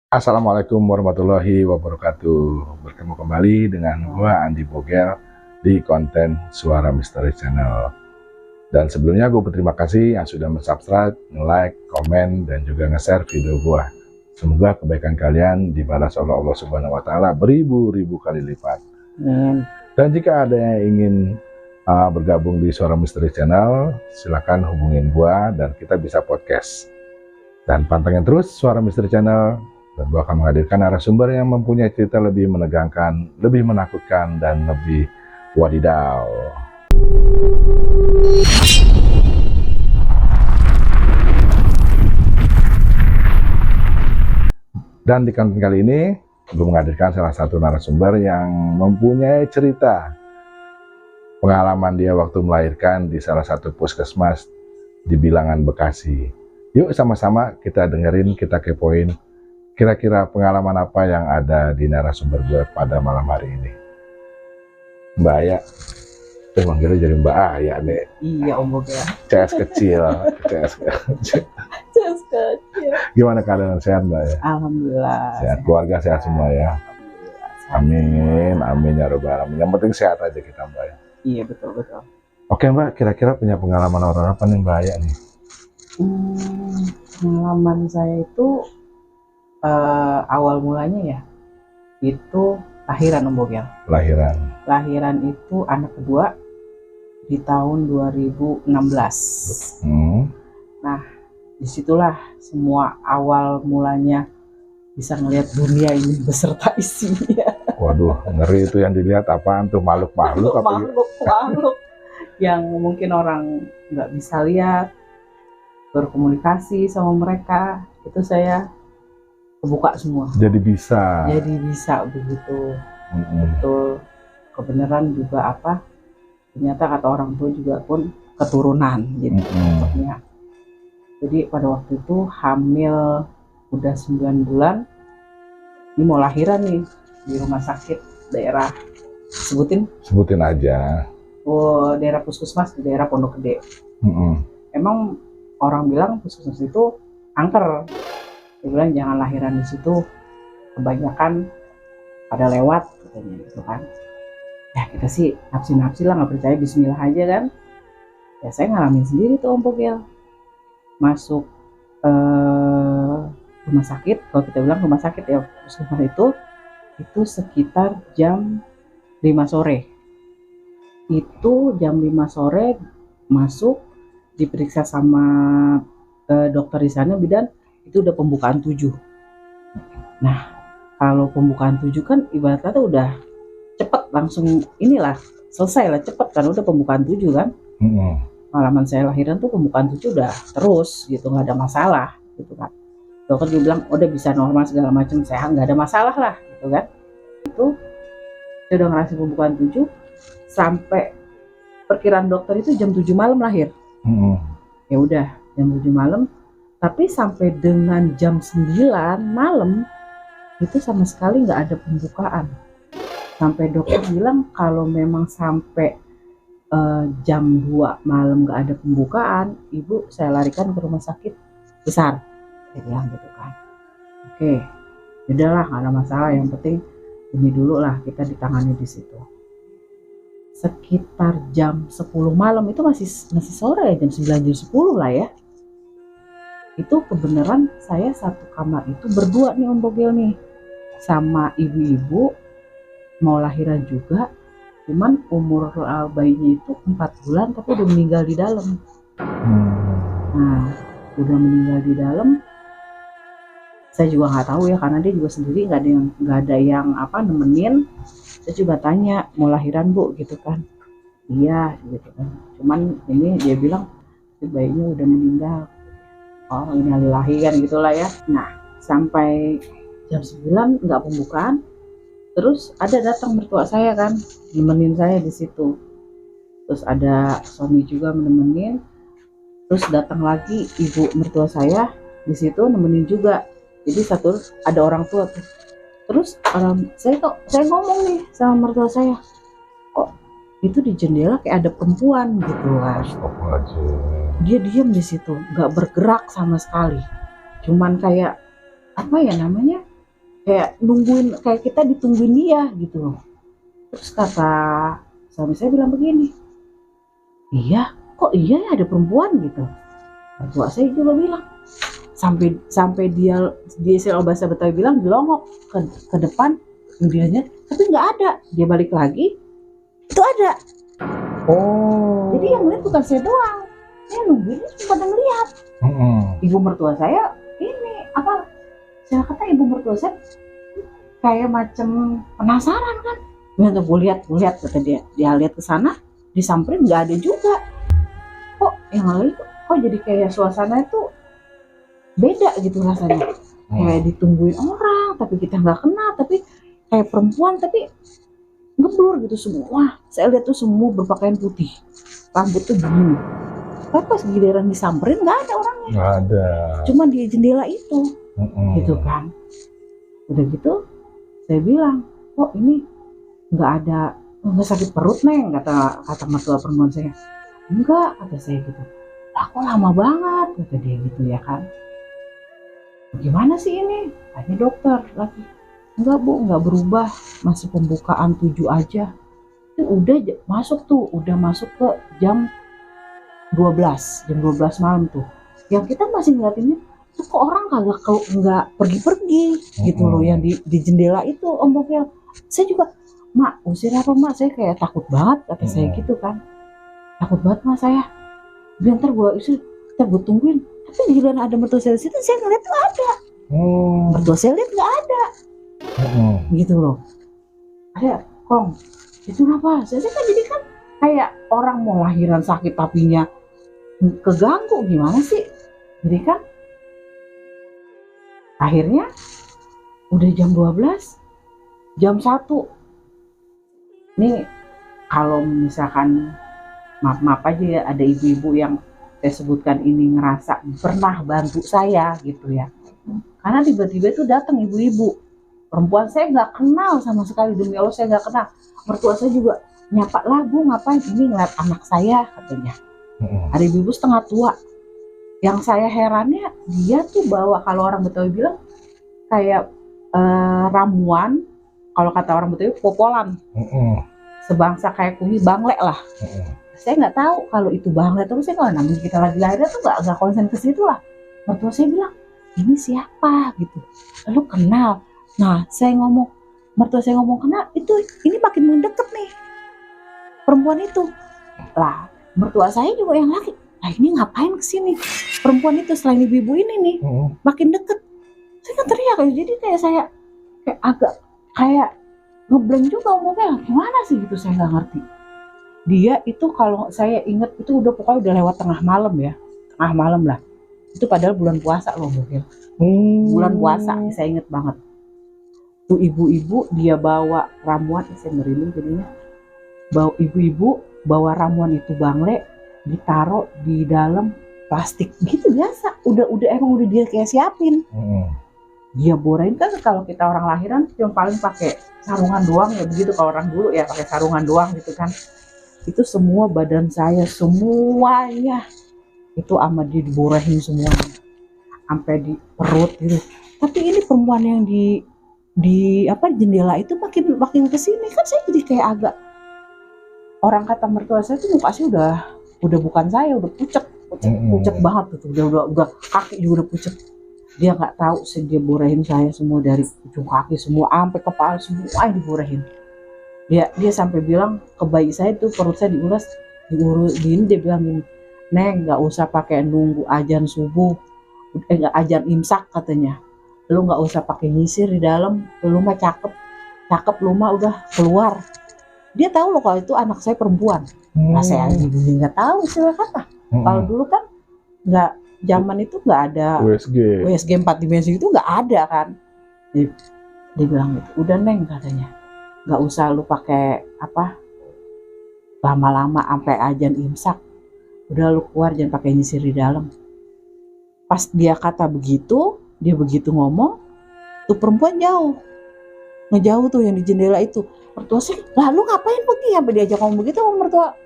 Assalamualaikum warahmatullahi wabarakatuh. Bertemu kembali dengan gua Andi Bogel di konten Suara Misteri Channel. Dan sebelumnya gue berterima kasih yang sudah subscribe, like, komen, dan juga nge-share video gua. Semoga kebaikan kalian dibalas oleh Allah Subhanahu wa Ta'ala beribu-ribu kali lipat. Dan jika ada yang ingin bergabung di Suara Misteri Channel, silakan hubungin gua dan kita bisa podcast. Dan pantengin terus Suara Misteri Channel, dan gue akan menghadirkan narasumber yang mempunyai cerita lebih menegangkan, lebih menakutkan, dan lebih wadidaw. Dan di konten kali ini, gue menghadirkan salah satu narasumber yang mempunyai cerita pengalaman dia waktu melahirkan di salah satu puskesmas di Bilangan, Bekasi. Yuk sama-sama kita dengerin, kita kepoin kira-kira pengalaman apa yang ada di narasumber gue pada malam hari ini. Mbak Aya, manggilnya jadi Mbak Aya nih. Iya Om Bogel. CS kecil. CS kecil. Gimana keadaan, sehat Mbak Aya? Alhamdulillah. Sehat, keluarga sehat semua ya? Amin, amin ya robbal alamin. Yang penting sehat aja kita Mbak Aya. Iya betul. Oke Mbak, kira-kira punya pengalaman orang apa nih Mbak Aya nih? Pengalaman saya itu awal mulanya ya itu lahiran Om Bogel. Lahiran itu anak kedua di tahun 2016. Nah disitulah semua awal mulanya bisa ngelihat dunia ini beserta isinya. Waduh, ngeri itu yang dilihat apaan tuh, makhluk yang mungkin orang nggak bisa lihat, berkomunikasi sama mereka, itu saya kebuka semua. Jadi bisa begitu. Betul. Kebenaran juga apa? Ternyata kata orang tua juga pun keturunan gitu. Jadi pada waktu itu hamil udah 9 bulan. Ini mau lahiran nih di rumah sakit daerah. Sebutin aja. Oh, daerah puskesmas di daerah Pondok Gede. Emang orang bilang puskesmas itu angker. Dia bilang jangan lahiran di situ, kebanyakan pada lewat katanya gitu kan. Ya kita sih nafsi lah, nggak percaya, bismillah aja kan. Ya saya ngalamin sendiri tuh Om Bogel. Masuk rumah sakit, kalau kita bilang rumah sakit ya, puskesmas itu sekitar jam 5 sore. Itu jam 5 sore masuk, diperiksa sama dokter di sana, bidan itu udah pembukaan 7. Nah kalau pembukaan 7 kan ibarat kata udah cepet, langsung inilah selesai lah, cepet kan, udah pembukaan 7 kan. Pengalaman saya lahiran tuh pembukaan 7 udah terus gitu, nggak ada masalah gitu kan. Dokter juga bilang udah bisa normal segala macam, saya nggak ada masalah lah gitu kan. Itu saya udah ngerasain pembukaan 7 sampai perkiraan dokter itu jam 7 malam lahir. Ya udah jam 7 malam. Tapi sampai dengan jam 9 malam itu sama sekali nggak ada pembukaan. Sampai dokter bilang kalau memang sampai jam 2 malam nggak ada pembukaan, ibu saya larikan ke rumah sakit besar. Dia bilang gitu kan. Oke, udahlah nggak ada masalah, yang penting ini dulu lah, kita ditangani di situ. Sekitar jam 10 malam itu masih sore ya, jam 9 jam 10 lah ya. Itu kebenaran saya satu kamar itu berdua nih Om Bogel nih, sama ibu-ibu mau lahiran juga, cuman umur bayinya itu 4 bulan tapi udah meninggal di dalam. Nah udah meninggal di dalam, saya juga nggak tahu ya, karena dia juga sendiri, nggak ada yang apa nemenin. Saya juga tanya mau lahiran Bu gitu kan, iya gitu kan, cuman ini dia bilang bayinya udah meninggal. Oh innalillahi kan gitulah ya. Nah sampai jam 9 nggak pembukaan, terus ada datang mertua saya kan nemenin saya di situ, terus ada suami juga menemenin, terus datang lagi ibu mertua saya di situ nemenin juga. Jadi satu ada orang tua tuh. Terus saya ngomong nih sama mertua saya, kok itu di jendela kayak ada perempuan gitu kan. Dia diam di situ, nggak bergerak sama sekali, cuman kayak apa ya namanya, kayak nungguin, kayak kita ditungguin dia gitu loh. Terus kata suami saya bilang begini, iya kok iya ya ada perempuan gitu. Mertua saya juga bilang, sampai dia kalau bahasa Betawi bilang dilongok ke depan dianya, tapi nggak ada. Dia balik lagi, itu ada. Oh. Jadi yang lihat bukan saya doang, saya nungguin pada ngeliat. Ibu mertua saya ini apa? Saya kata ibu mertua saya kayak macam penasaran kan. Nanti gue lihat kata dia lihat ke sana, disamperin nggak ada juga. Kok yang lain kok jadi kayak suasana itu beda gitu rasanya. Kayak ditungguin orang, tapi kita nggak kenal, tapi kayak perempuan, tapi ngeblur gitu semua. Saya lihat tuh semua berpakaian putih, rambut tuh begini. Tapi pas giliran disamperin nggak ada orangnya. Nggak ada. Cuma di jendela itu, gitu kan. Udah gitu, saya bilang, kok ini nggak ada, nggak sakit perut neng, kata mertua perempuan saya. Enggak, kata saya gitu. Lah kok lama banget, kata dia gitu ya kan. Gimana sih ini? Tanya dokter lagi. Enggak bu, enggak berubah, masih pembukaan 7 aja. Itu udah masuk ke jam 12 malam tuh. Yang kita masih ngeliatinnya tuh kok orang nggak pergi-pergi gitu loh, yang di jendela itu Om Bokel. Saya juga, mak usir apa mak, saya kayak takut banget kata saya gitu kan. Takut banget mak saya. Biar ntar gue usir, ntar gue tungguin. Tapi giliran ada mertua saya di situ, saya ngeliat tuh ada. Mertua saya lihat nggak ada. Gitu loh. Ada Kong, itu apa? Saya kan jadi kan kayak orang mau lahiran sakit tapinya keganggu, gimana sih? Jadi kan akhirnya udah jam 12, jam 1. Nih kalau misalkan maaf aja ya, ada ibu-ibu yang saya sebutkan ini ngerasa pernah bantu saya gitu ya. Karena tiba-tiba itu datang ibu-ibu. Perempuan saya nggak kenal sama sekali, demi Allah saya nggak kenal. Mertua saya juga nyapa lah, bu ngapain ini, ngeliat anak saya katanya. Ada ibu-ibu setengah tua. Yang saya herannya dia tuh bawa, kalau orang Betawi bilang kayak ramuan, kalau kata orang Betawi popolan, sebangsa kayak kunyit bangle lah. Saya nggak tahu kalau itu bangle, terus saya kalau namanya kita lagi lahir tuh nggak konsen ke situ lah. Mertua saya bilang ini siapa gitu, lalu kenal. Nah mertua saya ngomong kenal, ini makin mendekat nih perempuan itu lah. Mertua saya juga yang laki, nah ini ngapain kesini perempuan itu selain ibu-ibu ini nih, makin deket. Saya kan teriak, jadi kayak saya kayak agak kayak ngeblank juga ngomongnya, gimana sih gitu, saya nggak ngerti. Dia itu kalau saya ingat itu pokoknya udah lewat tengah malam lah. Itu padahal bulan puasa loh mungkin. Bulan puasa, saya inget banget. Tuh ibu-ibu dia bawa ramuan, saya merinding jadinya. Ibu-ibu bawa ramuan itu bangle, ditaruh di dalam plastik gitu biasa. Udah emang udah dia kayak siapin. Dia borain kan, kalau kita orang lahiran yang paling pakai sarungan doang ya begitu, kalau orang dulu ya pakai sarungan doang gitu kan. Itu semua badan saya semuanya itu sama dia diborahin semuanya sampai di perut gitu. Tapi ini perempuan yang di jendela itu makin kesini kan, saya jadi kayak agak, orang kata mertua saya tuh muka saya udah bukan saya, udah pucet banget tuh, udah kaki juga udah pucet. Dia nggak tahu sih, dia borahin saya semua dari ujung kaki semua sampai kepala semua yang diborahin. Dia sampai bilang ke bayi saya tuh, perut saya diurus gini, dia bilang gini, Neng nggak usah pakai nunggu ajan subuh, nggak ajan imsak katanya, lu nggak usah pakai nyisir di dalam, lu mah cakep lu mah udah keluar. Dia tahu loh kalau itu anak saya perempuan. Nah saya aja nggak tahu istilah kata. Kalau dulu kan nggak, zaman itu nggak ada USG 4 dimensi itu nggak ada kan. Dia bilang gitu, udah Neng katanya, nggak usah lu pakai lama-lama sampai ajan imsak, udah lu keluar, jangan pakai nyisir di dalam. Pas dia kata begitu, dia begitu ngomong, tuh perempuan ngejauh tuh yang di jendela itu. Mertua saya, lah lu ngapain pergi, sampai diajak ngomong begitu sama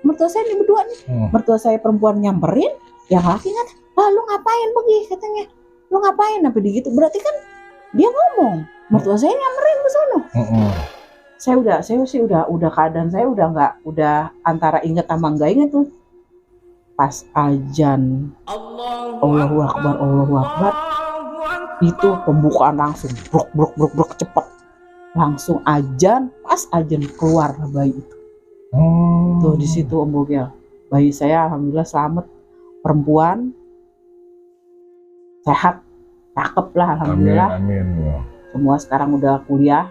mertua saya ini berdua nih. Mertua saya perempuan nyamperin, yang laki ngata, lah lu ngapain pergi katanya, lu ngapain sampai begitu. Berarti kan dia ngomong, mertua saya nyamperin ke sono. Saya sih udah keadaan saya udah antara inget sama enggak inget tuh. Pas azan Allahu Akbar itu pembukaan langsung brok cepet, langsung azan, pas azan keluar bayi itu. Tuh di situ Om Bogel, bayi saya alhamdulillah selamat, perempuan, sehat, cakep lah alhamdulillah. Amin. Semua sekarang udah kuliah,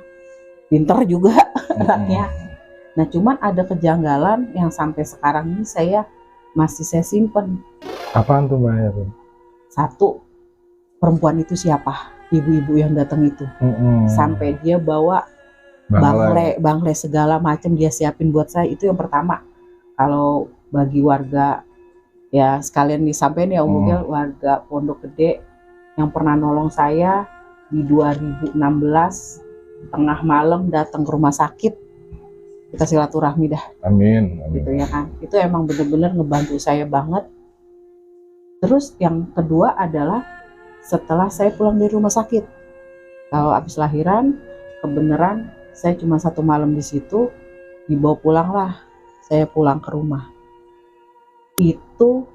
pinter juga anaknya. Nah cuman ada kejanggalan yang sampai sekarang ini saya simpen. Apaan tuh Mbak ya? Satu, perempuan itu siapa? Ibu-ibu yang datang itu. Sampai dia bawa bangle segala macam dia siapin buat saya, itu yang pertama. Kalau bagi warga ya sekalian disampaikan ya Om Bogel, warga Pondok Gede yang pernah nolong saya di 2016 tengah malam datang ke rumah sakit, kita silaturahmi dah. Amin. Gitu ya kan, itu emang bener-bener ngebantu saya banget. Terus yang kedua adalah setelah saya pulang dari rumah sakit, kalau habis lahiran kebenaran saya cuma 1 malam di situ, dibawa pulang lah, saya pulang ke rumah. Itu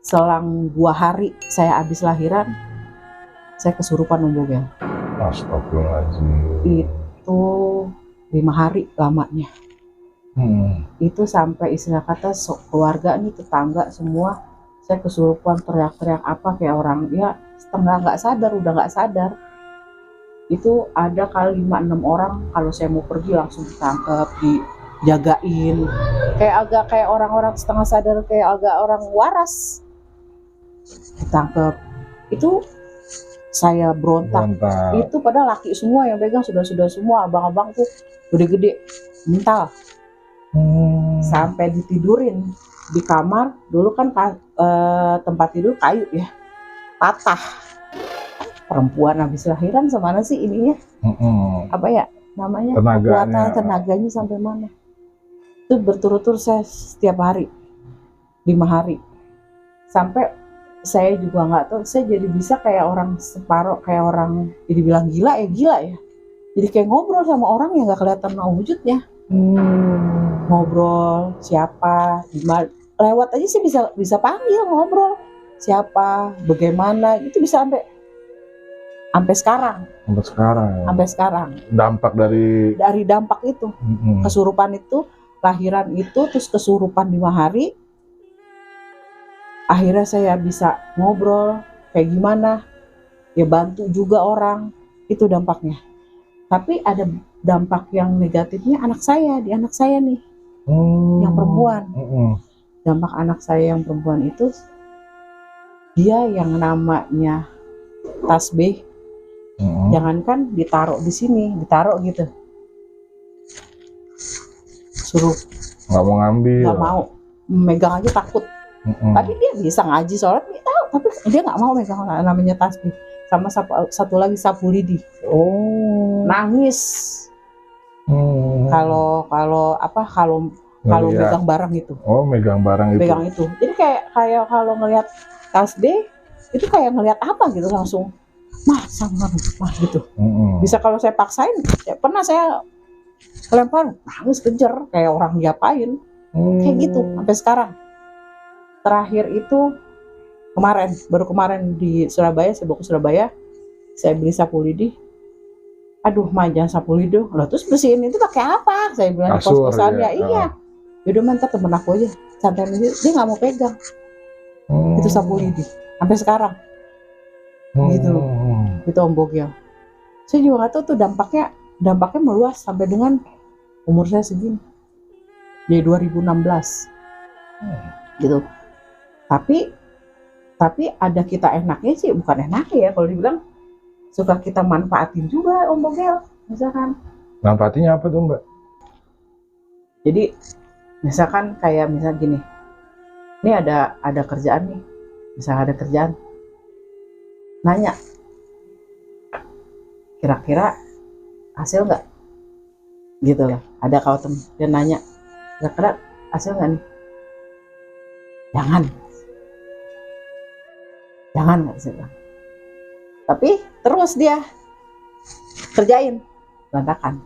selang 2 hari saya habis lahiran, saya kesurupan Om Bogel. Astagfirullahaladzim. Itu 5 hari lamanya. Itu sampai istilah kata keluarga nih, tetangga semua, saya kesurupan teriak-teriak apa kayak orang ya setengah nggak sadar, udah nggak sadar. Itu ada kali 5-6 orang kalau saya mau pergi langsung ditangkap, dijagain, kayak orang-orang setengah sadar, kayak agak orang waras, ditangkap. Itu saya berontak. Itu pada laki semua yang pegang, sudah semua abang-abang tuh gede-gede mental. Sampai ditidurin di kamar, dulu kan tempat tidur kayu ya, patah. Perempuan habis lahiran semana sih ininya, apa ya namanya, kekuatan tenaganya sampai mana. Itu berturut-turut saya setiap hari 5 hari, sampai saya juga nggak tahu, saya jadi bisa kayak orang separoh, kayak orang jadi bilang gila ya, jadi kayak ngobrol sama orang yang nggak kelihatan wujudnya. Ngobrol siapa, gimana, lewat aja sih bisa panggil, ngobrol siapa, bagaimana, itu bisa sampai sekarang. Dampak dari dampak itu, kesurupan itu, lahiran itu, terus kesurupan 5 hari, akhirnya saya bisa ngobrol kayak gimana, ya bantu juga orang, itu dampaknya. Tapi ada dampak yang negatifnya di anak saya nih, yang perempuan. Dampak anak saya yang perempuan itu, dia yang namanya tasbih, jangankan ditaruh di sini, ditaruh gitu, suruh nggak mau ngambil, nggak mau megang aja takut. Tapi dia bisa ngaji sholat, dia tahu, tapi dia nggak mau megang namanya tasbih. Sama satu lagi sapu lidi. Nangis. Kalau megang barang itu. Megang itu. Jadi kayak kalau ngelihat tasbih itu kayak ngelihat apa gitu, langsung mah gitu. Bisa kalau saya paksain, ya pernah saya lempar, nangis kejar kayak orang diapain. Kayak gitu sampai sekarang. Terakhir itu baru kemarin di Surabaya, saya bawa ke Surabaya, saya beli sapu lidi. Aduh, jangan sapu lidi. Lah terus bersihin itu pakai apa? Saya bilang di kos-kosan ya. Iya. Yaudah mantar temen aku aja. Santai aja. Dia nggak mau pegang. Itu sapu lidi. Sampai sekarang. Gitu. Gitu Om Bogel. Saya juga nggak tahu tuh dampaknya meluas sampai dengan umur saya segini. Dari 2016. Gitu. Tapi ada kita enaknya sih, bukan enaknya ya kalau dibilang, suka kita manfaatin juga Om Bogel, misalkan. Manfaatnya apa tuh Mbak? Jadi misalkan kayak gini, ini ada kerjaan nih, misalnya ada kerjaan, nanya, kira-kira hasil nggak? Gitu lah. Ada kalau temen dia nanya, kira-kira hasil nggak nih? Jangan nggak bisa bilang. Tapi terus dia kerjain, berantakan.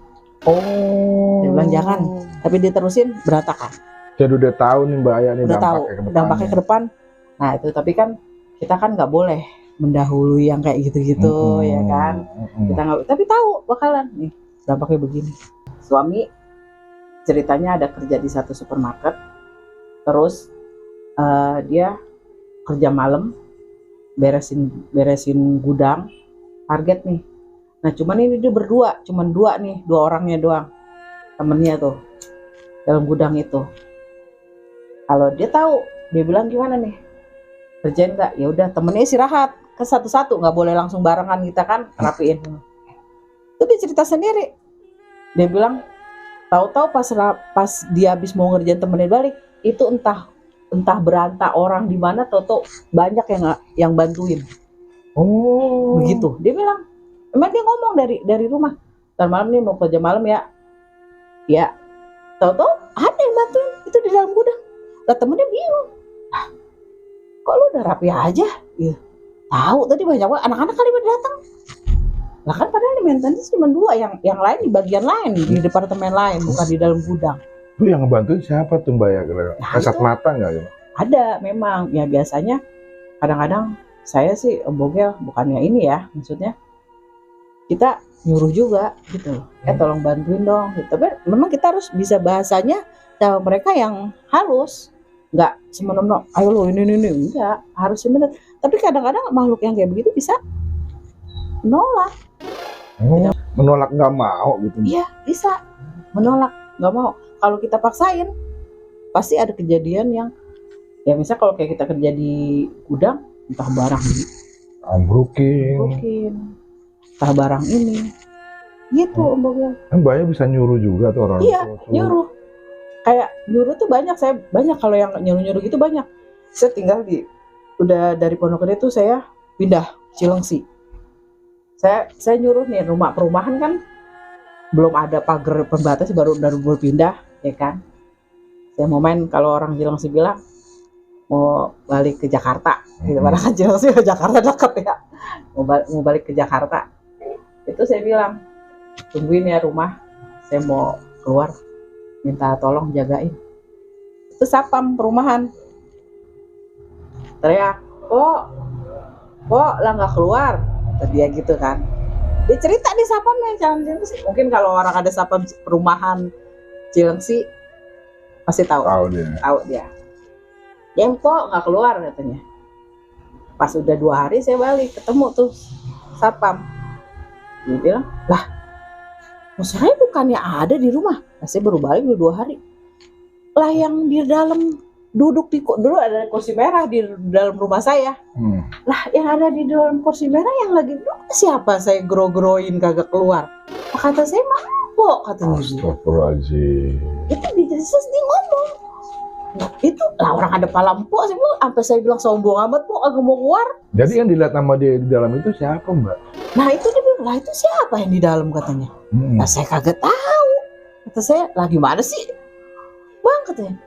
Oh. Dia bilang jangan, tapi diterusin berantakan. Jadi udah tahu nih Mbak Aya nih Udah tahu dampaknya ke depan. Nah itu, tapi kan kita kan nggak boleh mendahului yang kayak gitu-gitu, ya kan. Kita nggak, tapi tahu bakalan nih dampaknya begini. Suami ceritanya ada kerja di satu supermarket, terus dia kerja malam, beresin gudang, target nih. Nah cuman ini dia berdua, cuman dua orangnya doang, temennya tuh dalam gudang itu. Kalau dia tahu, dia bilang gimana nih, kerjain nggak? Ya udah, temennya istirahat ke satu-satu, nggak boleh langsung barengan, kita kan rapiin. Itu dia cerita sendiri. Dia bilang, tahu-tahu pas dia habis mau ngerjain temennya balik, itu entah berantah orang di mana, tahu-tahu banyak yang bantuin. Oh. Begitu. Dia bilang, emang dia ngomong dari rumah, ntar malam nih mau kerja malam ya. Ya, tahu-tahu ada yang bantuin itu di dalam gudang. Lah temennya bingung, kok lu udah rapi aja? Ya, tahu tadi banyak banget anak-anak kali pada datang. Lah kan padahal di maintenance cuma dua, yang lain di bagian lain, di departemen lain, bukan di dalam gudang. Itu yang ngebantuin siapa tuh Mbak ya? Kasat mata nggak ya? Ada memang, ya biasanya kadang-kadang saya sih Bogel bukannya ini ya, maksudnya kita nyuruh juga gitu, tolong bantuin dong gitu. Tapi memang kita harus bisa bahasanya sama mereka yang halus, nggak semena-mena ayo lo ini enggak, harus benar. Tapi kadang-kadang makhluk yang kayak begitu bisa menolak. Menolak nggak mau gitu. Iya bisa menolak, nggak mau. Kalau kita paksain pasti ada kejadian yang ya, misal kalau kayak kita kerja di gudang, entah barang ambrukin, entah barang ini gitu. Mbak Mbaknya bisa nyuruh juga tuh orang. Iya, nyuruh. Kayak nyuruh tuh banyak, saya banyak kalau yang nyuruh gitu banyak. Saya tinggal udah dari Pondok Gede tuh saya pindah Cilengsi. Saya nyuruh nih, rumah perumahan kan belum ada pagar pembatas, baru pindah ya kan. Saya mau main, kalau orang Cilengsi bilang mau balik ke Jakarta gitu, padahal kan Cilengsi ke Jakarta dekat ya. Mau balik ke Jakarta. Itu saya bilang, tungguin ya rumah, saya mau keluar, minta tolong jagain. Itu sapam perumahan teriak, kok lah nggak keluar, kata dia gitu kan. Dia cerita di sapamnya Cilengsi. Mungkin kalau orang ada sapam perumahan Cilengsi pasti tahu dia. Yang kok nggak keluar katanya. Pas udah 2 hari saya balik, ketemu tuh sapam. Dia bilang, lah saya bukannya ada di rumah. Nah, saya baru balik 2 hari. Lah yang di dalam duduk dulu ada kursi merah di dalam rumah saya. Lah yang ada di dalam kursi merah yang lagi duduk siapa? Saya gro-groin kagak keluar. Kata saya mabok katanya. Astagfirullahaladzim. Itu dia ngomong. Nah, itu lah orang ada pala empuk, sampai saya bilang sombong amat kok agak mau keluar. Jadi yang dilihat nama dia di dalam itu siapa Mbak? Nah itu dia bilang, lah itu siapa yang di dalam katanya. Nah saya kagak tahu. Kata saya, lah gimana sih Bang katanya.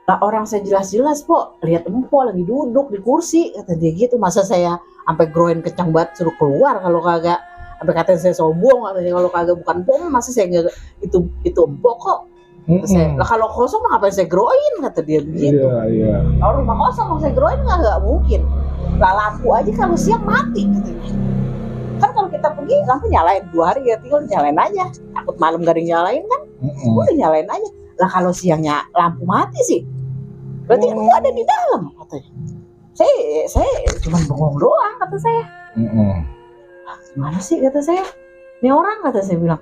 Lah orang saya jelas-jelas kok lihat empuk lagi duduk di kursi, kata dia gitu. Masa saya sampai groin kencang banget suruh keluar kalau kagak, sampai katanya saya sombong katanya, kalau kagak bukan empuk masa saya nggak itu empuk kok. Saya, lah kalau kosong ngapain saya groin, kata dia begitu. Iya. Kalau rumah kosong kalau saya groin nggak mungkin. Lah lampu aja kalau siang mati katanya. Kan kalau kita pergi lampu nyalain 2 hari ya, tinggal nyalain aja. Takut malam gak ada yang nyalain kan? Udah nyalain aja. Lah kalau siangnya lampu mati sih, berarti aku ada di dalam katanya. Saya cuma bengong doang kata saya. Gimana sih kata saya? Ini orang kata saya bilang.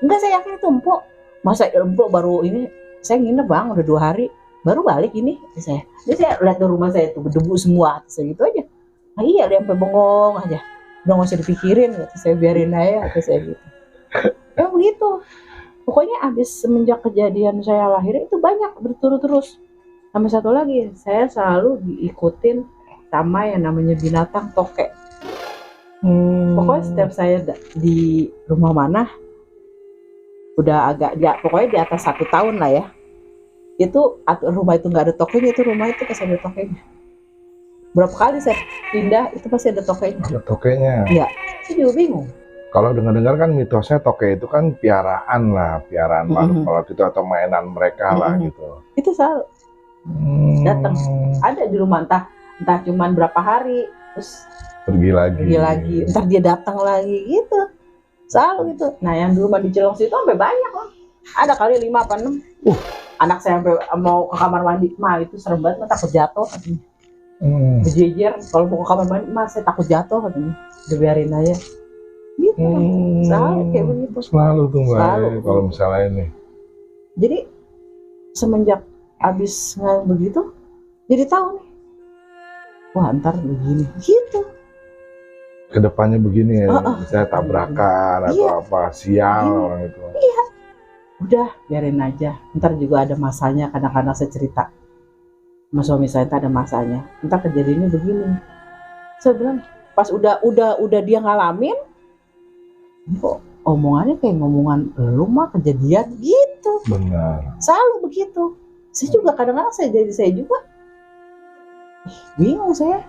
Enggak, saya yakin itu empuk. Masa empuk baru ini, saya nginep Bang udah 2 hari baru balik ini kata saya. Jadi saya lihat di rumah saya itu berdebu semua, saya gitu aja. Nah iya dia sampai bengong aja. Udah gak usah dipikirin kata saya, biarin aja kata saya gitu. Ya begitu. Pokoknya abis semenjak kejadian saya lahir itu banyak berturut terus. Sama satu lagi, saya selalu diikutin sama yang namanya binatang tokek. Pokoknya setiap saya di rumah mana, udah agak pokoknya di atas 1 tahun lah ya, itu rumah itu nggak ada tokenya, itu rumah itu pasti ada tokenya. Berapa kali saya pindah itu pasti ada tokenya. Ada tokenya. Iya, saya juga bingung. Kalau dengar-dengar kan mitosnya toke itu kan piaraan makhluk kalau gitu atau mainan mereka lah gitu. Itu selalu datang. Ada di rumah entah cuman berapa hari, terus pergi lagi, ntar dia datang lagi gitu. Selalu gitu. Nah yang di rumah di Cilengsi itu sampai banyak loh. Ada kali 5 apa 6. Anak saya sampai mau ke kamar mandi, mah itu serem banget, takut jatuh katanya. Berjejer kalau mau ke kamar mandi, mah saya takut jatuh katanya. Dibiarin aja. Gitu. Selalu kayak begitu. Selalu tuh Mbak. Kalau misalnya ini. Jadi semenjak abis begitu, jadi tahu nih. Wah ntar begini, gitu. Kedepannya begini ya, misalnya tabrakan atau apa, sial orang itu. Iya. Udah biarin aja. Ntar juga ada masanya. Kadang-kadang saya cerita sama suami saya, ntar ada masanya. Ntar kejadiannya begini. Saya bilang pas udah dia ngalamin, kok omongannya kayak ngomongan lu mah kejadian gitu. Benar. Selalu begitu. Saya juga kadang-kadang saya juga bingung saya.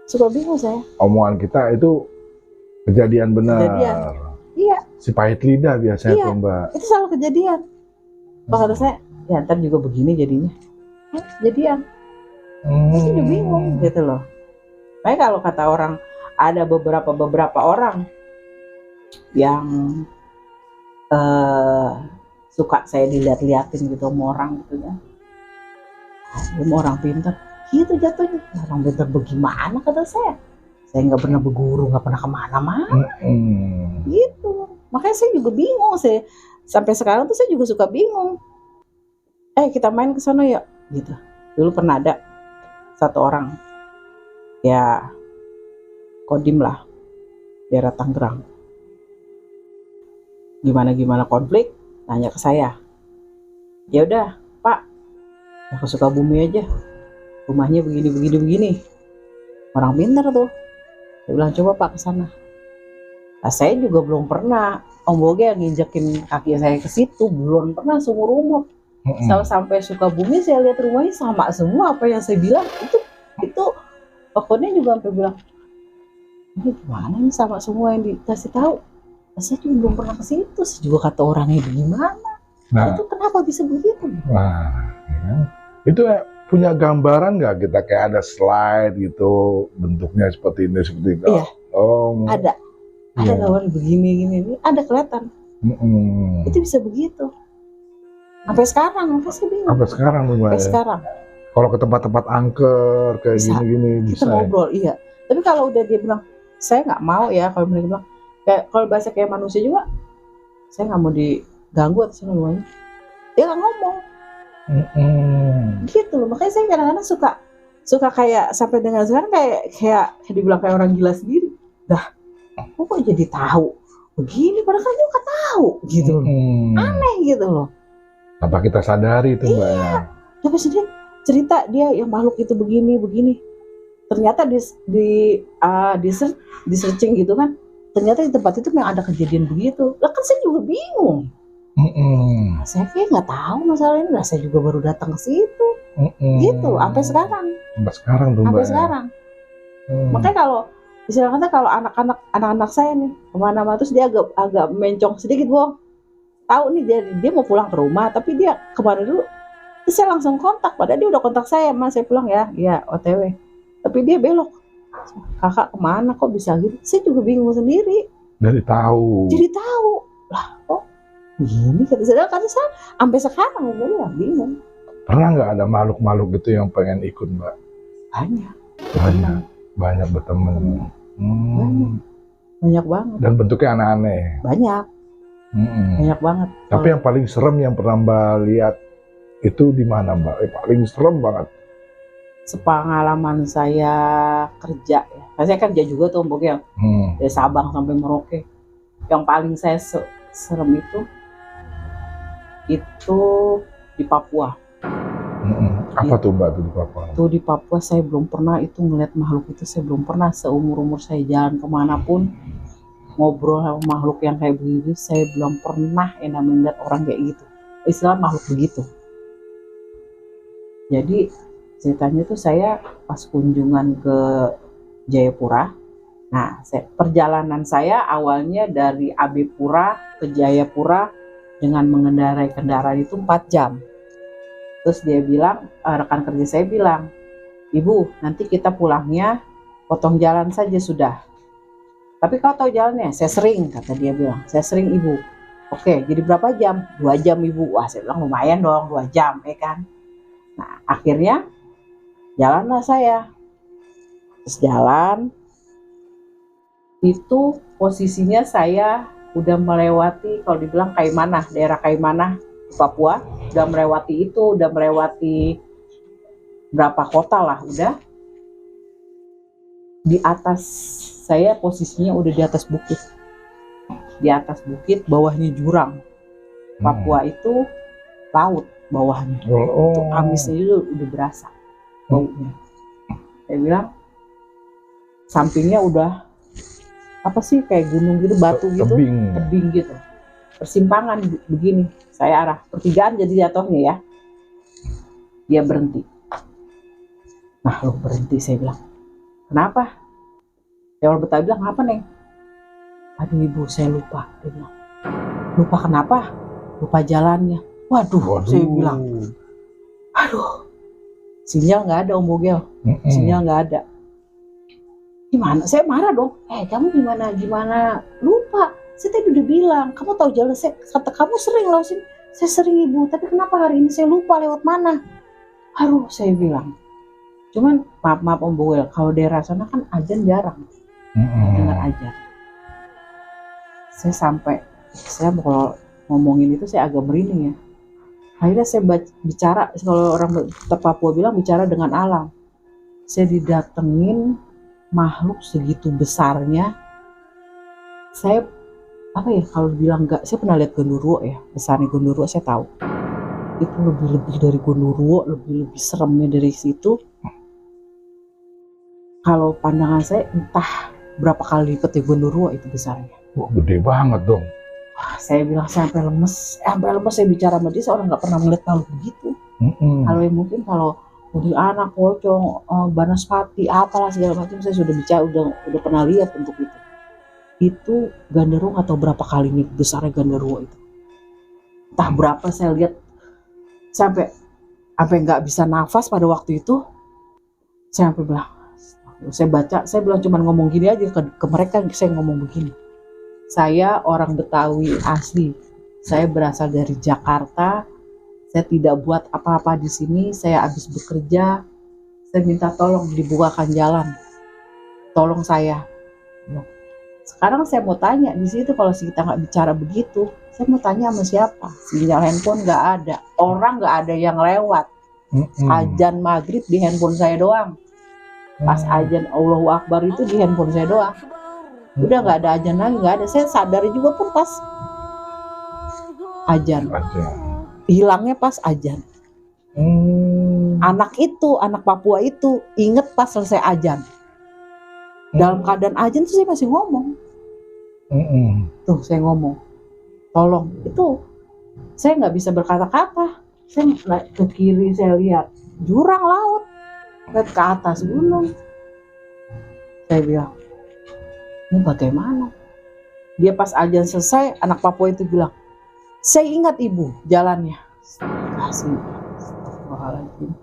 Suka bingung saya. Omongan kita itu kejadian benar. Iya. Si pahit lidah biasanya tuh Mbak. Itu selalu kejadian. Kata saya, ya ntar juga begini jadinya. Kejadian. Saya juga bingung gitu loh. Makanya kalau kata orang, ada beberapa orang yang suka saya dilihat-liatin gitu sama orang gitu ya. Sama orang pintar. Gitu jatuhnya. Orang pintar bagaimana kata saya. Saya nggak pernah berguru, nggak pernah kemana-mana. Gitu. Makanya saya juga bingung. Sampai sekarang tuh saya juga suka bingung. Kita main ke sana ya. Gitu. Dulu pernah ada satu orang. Ya kodim lah. Daerah Tangerang. Gimana konflik? Tanya ke saya. Ya udah, Pak. Aku suka bumi aja. Rumahnya begini. Orang pintar tuh. Saya bilang coba Pak ke sana. Nah, saya juga belum pernah. Om Boge yang nginjekin kaki saya ke situ belum pernah seumur umur. Kalau sampai Sukabumi saya lihat rumahnya sama semua apa yang saya bilang itu pokoknya juga sampai bilang ini gimana nih sama semua yang dikasih tahu. Saya juga belum pernah ke situ. Saya juga kata orangnya gimana. Nah, itu kenapa bisa begitu? Wah, ya. Itu punya gambaran nggak kita kayak ada slide gitu bentuknya seperti ini seperti itu? Iya. Ada gambaran begini ada kelihatan. Itu bisa begitu. Sampai sekarang, saya bingung. Sampai sekarang tuh Mbak. Sampai sekarang. Kalau ke tempat-tempat angker kayak gini-gini bisa. Kita ngobrol, iya. Tapi kalau udah dia bilang, saya nggak mau ya kalau mereka bilang, kalau bahasa kayak manusia juga, saya nggak mau diganggu atau semuanya. Dia nggak ngomong. Gitu loh. Makanya saya kadang-kadang suka kayak sampai dengan sekarang kayak dibilang kayak orang gila sendiri. Dah, kok jadi tahu begini padahal kan juga tahu gitu. Aneh gitu loh. Tanpa kita sadari itu Mbak. Iya. Tapi sendiri cerita dia yang makhluk itu begini. Ternyata di searching gitu kan. Ternyata di tempat itu memang ada kejadian begitu. Lah kan saya juga bingung. Saya kayak nggak tahu masalah ini. Lah saya juga baru datang ke situ. Gitu. Sampai sekarang. Sampai sekarang tuh Mbak. Sampai sekarang. Makanya kalau anak-anak saya nih kemana-mana terus dia agak mencong sedikit bohong. Tahu nih dia mau pulang ke rumah tapi dia kemana dulu terus saya langsung kontak padahal dia udah kontak saya Mas saya pulang ya OTW tapi dia belok kakak kemana kok bisa gitu saya juga bingung sendiri jadi tahu lah kok gini kata saya sampai sekarang gue bingung. Pernah nggak ada makhluk gitu yang pengen ikut Mbak? Banyak berteman. Banyak banget dan bentuknya aneh-aneh banyak banget. Tapi yang paling serem yang pernah Mbak lihat itu di mana Mbak? Paling serem banget. Sepengalaman saya kerja ya. Saya kerja juga tuh Mbok yang dari Sabang sampai Merauke. Yang paling saya serem itu di Papua. Apa tuh Mbak tuh di Papua? Tuh di Papua saya belum pernah itu ngeliat makhluk itu. Saya belum pernah seumur saya jalan kemanapun. Ngobrol sama makhluk yang kayak begitu saya belum pernah melihat orang kayak gitu istilah makhluk begitu. Jadi ceritanya tuh saya pas kunjungan ke Jayapura Nah, perjalanan saya awalnya dari AB Pura ke Jayapura dengan mengendarai kendaraan itu 4 jam. Terus dia bilang, rekan kerja saya bilang, "Ibu, nanti kita pulangnya potong jalan saja sudah. Tapi kau tahu jalannya?" "Saya sering," kata dia bilang. "Saya sering, Ibu." "Oke, jadi berapa jam?" 2 jam, Ibu. Wah, saya bilang lumayan dong 2 jam, ya kan. Nah, akhirnya jalanlah saya. Terus jalan, itu posisinya saya udah melewati, kalau dibilang Kaimanah, daerah Kaimanah di Papua. Udah melewati itu, udah melewati berapa kota lah, udah. Di atas saya posisinya udah di atas bukit. Di atas bukit, bawahnya jurang. Papua itu laut bawahnya. Itu amisnya juga udah berasa baunya. Saya bilang sampingnya udah apa sih, kayak gunung gitu, batu gitu, tebing gitu, persimpangan begini. Saya arah pertigaan jadi jatuhnya ya. Dia berhenti. "Nah, lo berhenti," saya bilang. "Kenapa?" Ya orang Betawi bilang, "Apa, Neng?" "Aduh, Ibu, saya lupa." Dia bilang. "Lupa kenapa?" "Lupa jalannya." Waduh. Saya bilang, aduh, sinyal nggak ada, Om Bogel. Sinyal nggak ada. Gimana? Saya marah dong. Kamu gimana lupa? Saya tadi udah bilang, kamu tahu jalan. Saya kata, kamu sering lewat sini. Saya sering, Ibu, tapi kenapa hari ini saya lupa lewat mana? Aduh, saya bilang. Cuman maaf Om Bogel, kalau daerah sana kan ajan jarang dengar ajan. Saya kalau ngomongin itu saya agak merinding ya. Akhirnya saya bicara, kalau orang Papua bilang bicara dengan alam. Saya didatengin makhluk segitu besarnya. Saya kalau bilang enggak, saya pernah lihat gondoruo ya, besarnya gondoruo saya tahu. Itu lebih dari gondoruo, lebih seremnya dari situ. Kalau pandangan saya entah berapa kali lipat ya gondoruo itu besarnya. Wah, gede banget dong. Saya bilang saya sampai lemes saya bicara sama dia, saya orang nggak pernah melihat makhluk begitu. Kalau yang mungkin kalau udah anak, pocong, banaspati, apalah segala macam saya sudah bicara, udah pernah lihat untuk itu. Itu gandarung atau berapa kali nih besarnya gandarung itu. Entah berapa saya lihat, sampai nggak bisa nafas pada waktu itu. Saya sampai bilang, saya bilang cuman ngomong gini aja ke mereka, saya ngomong begini. Saya orang Betawi asli. Saya berasal dari Jakarta. Saya tidak buat apa-apa di sini. Saya habis bekerja. Saya minta tolong dibukakan jalan. Tolong saya. Sekarang saya mau tanya di situ, kalau kita nggak bicara begitu, saya mau tanya sama siapa? Sinyal handphone nggak ada. Orang nggak ada yang lewat. Ajan maghrib di handphone saya doang. Pas ajan Allahu Akbar itu di handphone saya doang. Udah nggak ada ajan lagi, nggak ada. Saya sadar juga pun pas ajan. Hilangnya pas ajan. Anak Papua itu inget pas selesai ajan. Dalam keadaan ajan tuh saya masih ngomong. Tuh saya ngomong, tolong. Itu saya nggak bisa berkata-kata. Saya ke kiri saya lihat jurang laut, lihat ke atas gunung. Saya bilang, ini bagaimana? Dia pas ajan selesai, anak Papua itu bilang, "Saya ingat Ibu jalannya." Astagfirullahaladzim.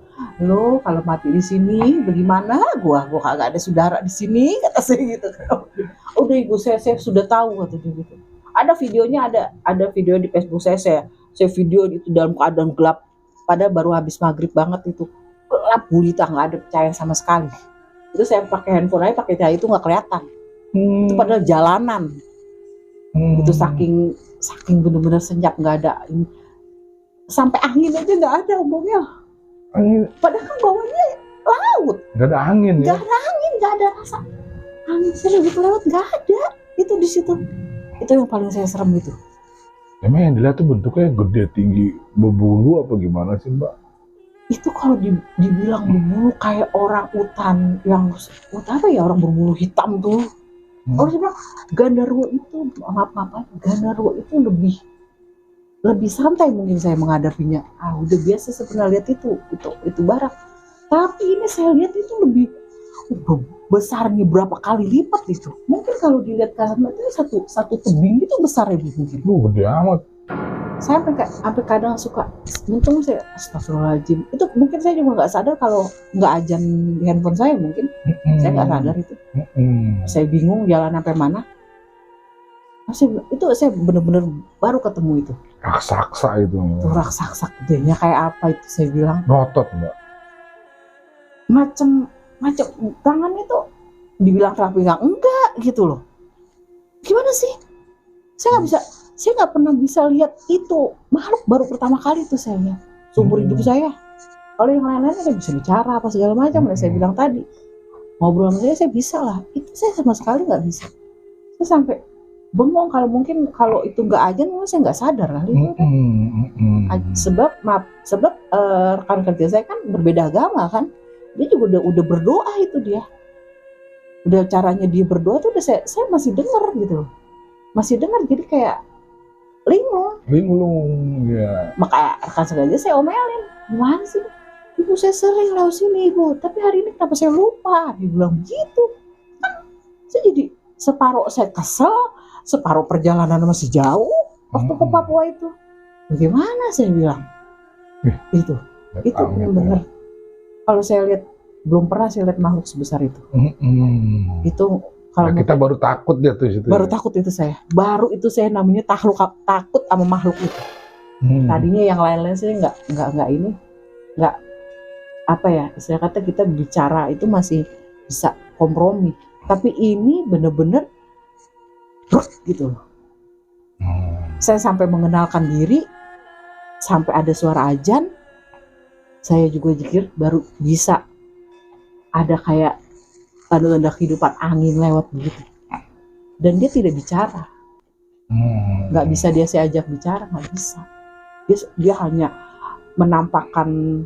"Lo kalau mati di sini bagaimana? Gua kagak ada saudara di sini," kata saya gitu. "Udah Ibu, saya sudah tahu," kata dia gitu. Ada videonya, ada video di Facebook saya video itu dalam keadaan gelap, padahal baru habis maghrib banget itu. Gelap gulita, nggak ada cahaya sama sekali. Itu saya pakai handphone aja, pakai cahaya itu nggak kelihatan. Itu padahal jalanan. Itu saking bener-bener senyap, nggak ada ini. Sampai angin aja nggak ada omongnya. Padahal kan bawahnya laut. Nggak ada angin ya? Nggak ada angin, nggak ada rasa angin sedikit lewat, nggak ada. Itu di situ. Itu yang paling saya serem itu. Emang yang dilihat tuh bentuknya gede, tinggi, berbulu apa gimana sih Mbak? Itu kalau dibilang berbulu kayak orang hutan yang apa ya, orang berbulu hitam tuh. Kalau saya bilang gandarwo itu, maaf gandarwo itu lebih santai mungkin saya menghadapinya. Udah biasa saya pernah lihat itu barang. Tapi ini saya lihat itu lebih besarnya berapa kali lipat itu. Mungkin kalau dilihat kasat mata satu tebing itu besar ya mungkin. Gede amat. Saya sampai kadang suka, untung saya astagfirullahaladzim. Itu mungkin saya juga nggak sadar kalau nggak ajan di handphone saya mungkin. Saya nggak sadar itu. Saya bingung jalan sampai mana. Itu saya bener-bener baru ketemu itu. Raksasa itu. Itu raksasa gedenya kayak apa itu saya bilang. Ngotot Mbak. Macem tangannya tuh dibilang rapi enggak gitu loh. Gimana sih? Saya nggak pernah bisa lihat itu makhluk, baru pertama kali itu saya lihat seumur hidup saya. Kalau yang lain-lain saya bisa bicara apa segala macam, saya bilang tadi ngobrol sama saya bisa lah. Itu saya sama sekali nggak bisa. Saya sampai bengong kalau itu nggak aja, memang saya nggak sadar kali itu kan. Sebab rekan kerja saya kan berbeda agama kan. Dia juga udah berdoa itu dia. Udah caranya dia berdoa tuh udah saya masih dengar gitu loh. Masih dengar, jadi kayak linglung ya. Maka rekan kerja saya omelin, gimana sih? Ibu saya sering lewat sini ibu, tapi hari ini kenapa saya lupa? Dia bilang begitu. Kan saya jadi separuh saya kesel, separuh perjalanan masih jauh waktu ke Papua itu. Bagaimana saya bilang? Itu benar. Kalau saya lihat, belum pernah saya lihat makhluk sebesar itu. Itu kalau kita baru takut dia tuh situ. Baru takut itu saya. Baru itu saya namanya takut sama makhluk itu. Tadinya yang lain-lain saya nggak apa ya, saya kata kita bicara itu masih bisa kompromi. Tapi ini bener-bener gitu loh. Saya sampai mengenalkan diri, sampai ada suara azan. Saya juga pikir baru bisa ada kayak tanda-tanda kehidupan angin lewat begitu. Dan dia tidak bicara. Nggak bisa saya ajak bicara, nggak bisa. Dia hanya menampakkan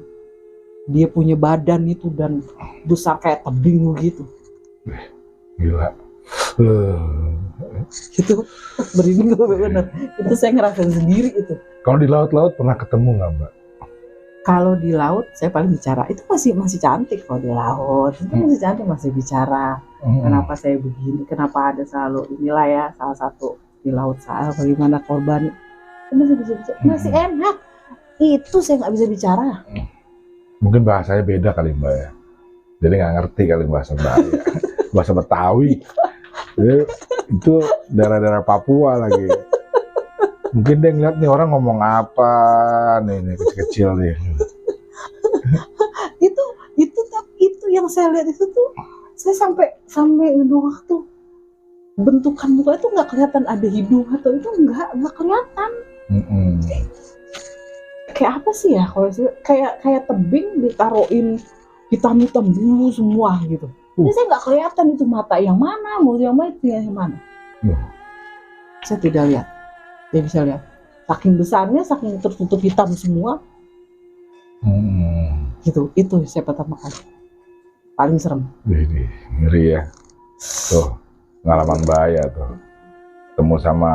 dia punya badan itu dan besar kayak tebing begitu. Gila. Itu berinding benar. Itu saya ngerasain sendiri itu. Kalau di laut-laut pernah ketemu nggak Mbak? Kalau di laut saya paling bicara, itu masih cantik kalau di laut, itu masih cantik, masih bicara. Kenapa saya begini, kenapa ada selalu inilah ya salah satu di laut saya bagaimana korban, masih bisa bicara, masih enak. Itu saya nggak bisa bicara. Mungkin bahasanya beda kali Mbak ya, jadi nggak ngerti kali bahasa Mbak ya. Bahasa Betawi. Jadi, itu daerah-daerah Papua lagi. Mungkin dia ngeliat nih orang ngomong apa nih kecil-kecil nih. itu yang saya lihat itu tuh, saya sampai waktu bentukan muka itu nggak kelihatan ada hidung atau itu nggak kelihatan. Kayak apa sih ya, kalau kayak tebing ditaruhin hitam-hitam dulu semua gitu. Jadi saya nggak kelihatan itu mata yang mana, mulut yang mana, itu yang mana. Saya tidak lihat. Dia bisa lihat, saking besarnya, saking tertutup hitam semua. Gitu, itu saya pertama kali. Paling serem. Ngeri ya. Tuh, pengalaman bahaya tuh. Ketemu sama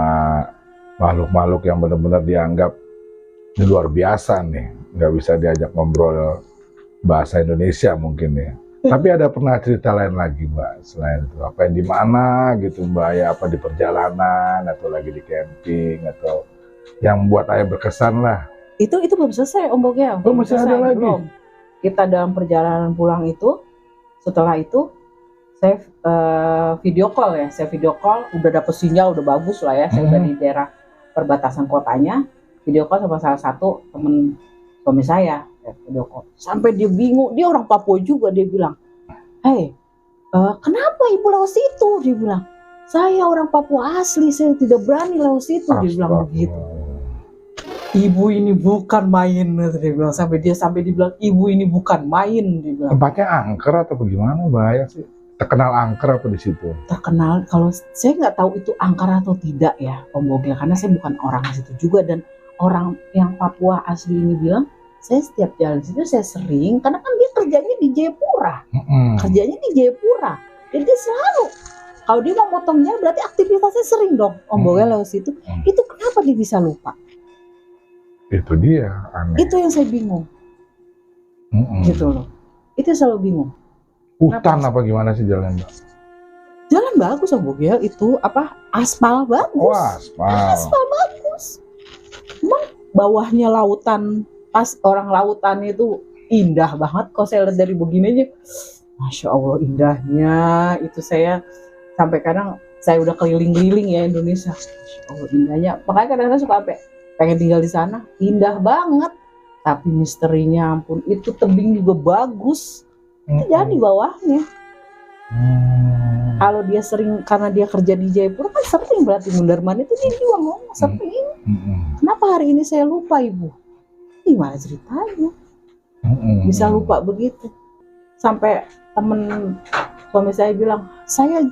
makhluk-makhluk yang benar-benar dianggap luar biasa nih. Nggak bisa diajak ngobrol bahasa Indonesia mungkin ya. Tapi ada pernah cerita lain lagi Mbak, selain itu? Apa yang di mana gitu Mbak, ya apa di perjalanan atau lagi di camping atau yang buat ayah berkesan lah? Itu belum selesai Om Bogel. Oh masih ada lagi? Belum. Kita dalam perjalanan pulang itu, setelah itu saya video call ya. Saya video call, udah dapet sinyal, udah bagus lah ya. Saya udah di daerah perbatasan kotanya. Video call sama salah satu temen suami saya. Video call. Sampai dia bingung, dia orang Papua juga, dia bilang, "Hei, kenapa ibu lewat situ?" Dia bilang, "Saya orang Papua asli, saya tidak berani lewat situ." Dia bilang begitu. "Ibu ini bukan main," dia bilang. Sampai dibilang, "Ibu ini bukan main," dia bilang. Tempatnya angker atau bagaimana bahaya sih? Terkenal angker apa di situ? Terkenal, kalau saya nggak tahu itu angker atau tidak ya Om Bogel, karena saya bukan orang situ juga, dan orang yang Papua asli ini bilang, saya setiap jalan situ saya sering, karena kan dia kerjanya di Jayapura, jadi dia selalu kalau dia mau potongnya berarti aktivitasnya sering dong Om Bogel lewat situ. Itu kenapa dia bisa lupa? Itu dia aneh. Itu yang saya bingung. Gitu loh. Itu selalu bingung. Hutan apa gimana sih jalan, Mbak? Jalan bagus Om Bogel, itu apa, aspal bagus. Oh, aspal. Aspal bagus. Emang bawahnya lautan, pas orang lautan itu indah banget. Kalau saya lihat dari begini aja, Masya Allah indahnya. Itu saya sampai kadang saya udah keliling-keliling ya Indonesia. Masya Allah indahnya. Makanya kadang-kadang suka sampai pengen tinggal di sana. Indah banget. Tapi misterinya ampun, itu tebing juga bagus. Itu jadi bawahnya. Kalau dia sering, karena dia kerja di Jayapura kan sering, berarti Mundarman itu dia juga ngomong sering. Kenapa hari ini saya lupa Ibu? Gimana ceritanya? Bisa lupa begitu. Sampai temen suami saya bilang, saya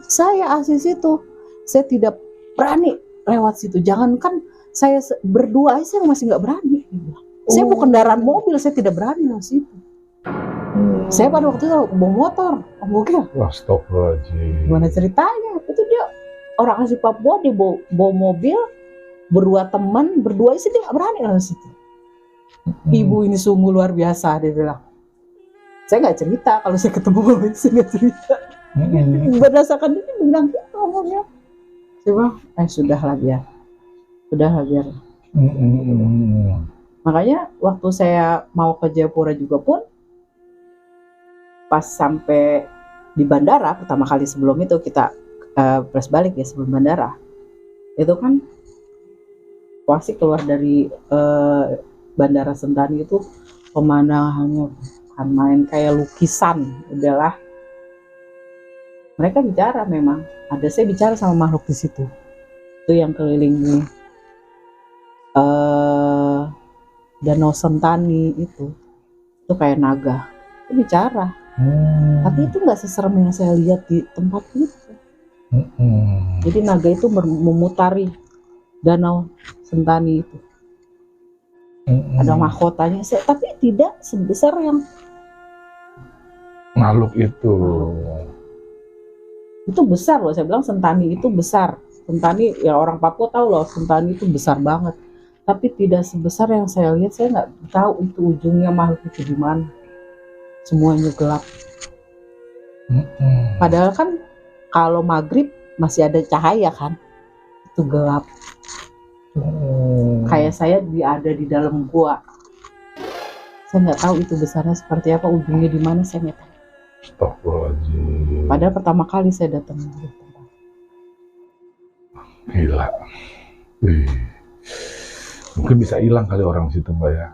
asli situ, saya tidak berani lewat situ. Jangankan saya berdua, saya masih nggak berani. Saya mau kendaraan mobil, saya tidak berani lewat situ. Saya pada waktu itu bawa motor, Om Bogel. Astagfirullahaladzim. Gimana ceritanya? Itu dia orang asli Papua, dia bawa mobil, berdua teman, berdua sih dia nggak berani lewat situ. Ibu ini sungguh luar biasa, dia bilang. Saya nggak cerita, kalau saya ketemu Bapak saya nggak cerita. Berdasarkan dia bilang gitu ngomongnya. Saya bilang, sudahlah biar. Makanya waktu saya mau ke Jayapura juga pun, pas sampai di bandara pertama kali, sebelum itu kita press balik ya sebelum bandara, itu kan pasti keluar dari Bandara Sentani itu pemandangannya bukan main, kayak lukisan. Udahlah, mereka bicara, memang ada, saya bicara sama makhluk di situ, itu yang keliling Danau Sentani itu kayak naga, itu bicara. Tapi itu nggak seserem yang saya lihat di tempat itu. Jadi naga itu memutari Danau Sentani itu. Ada mahkotanya, tapi tidak sebesar yang makhluk itu. Itu besar loh, saya bilang Sentani itu besar. Sentani ya orang Papua tahu loh, Sentani itu besar banget. Tapi tidak sebesar yang saya lihat. Saya nggak tahu itu ujungnya makhluk itu di mana. Semuanya gelap. Padahal kan kalau maghrib masih ada cahaya kan, itu gelap. Kayak saya ada di dalam gua. Saya nggak tahu itu besarnya seperti apa, ujungnya di mana, saya nggak tahu. Astagfirullahaladzim. Padahal pertama kali saya datang di tempat. Gila. Mungkin bisa hilang kali orang situ, Mbak ya.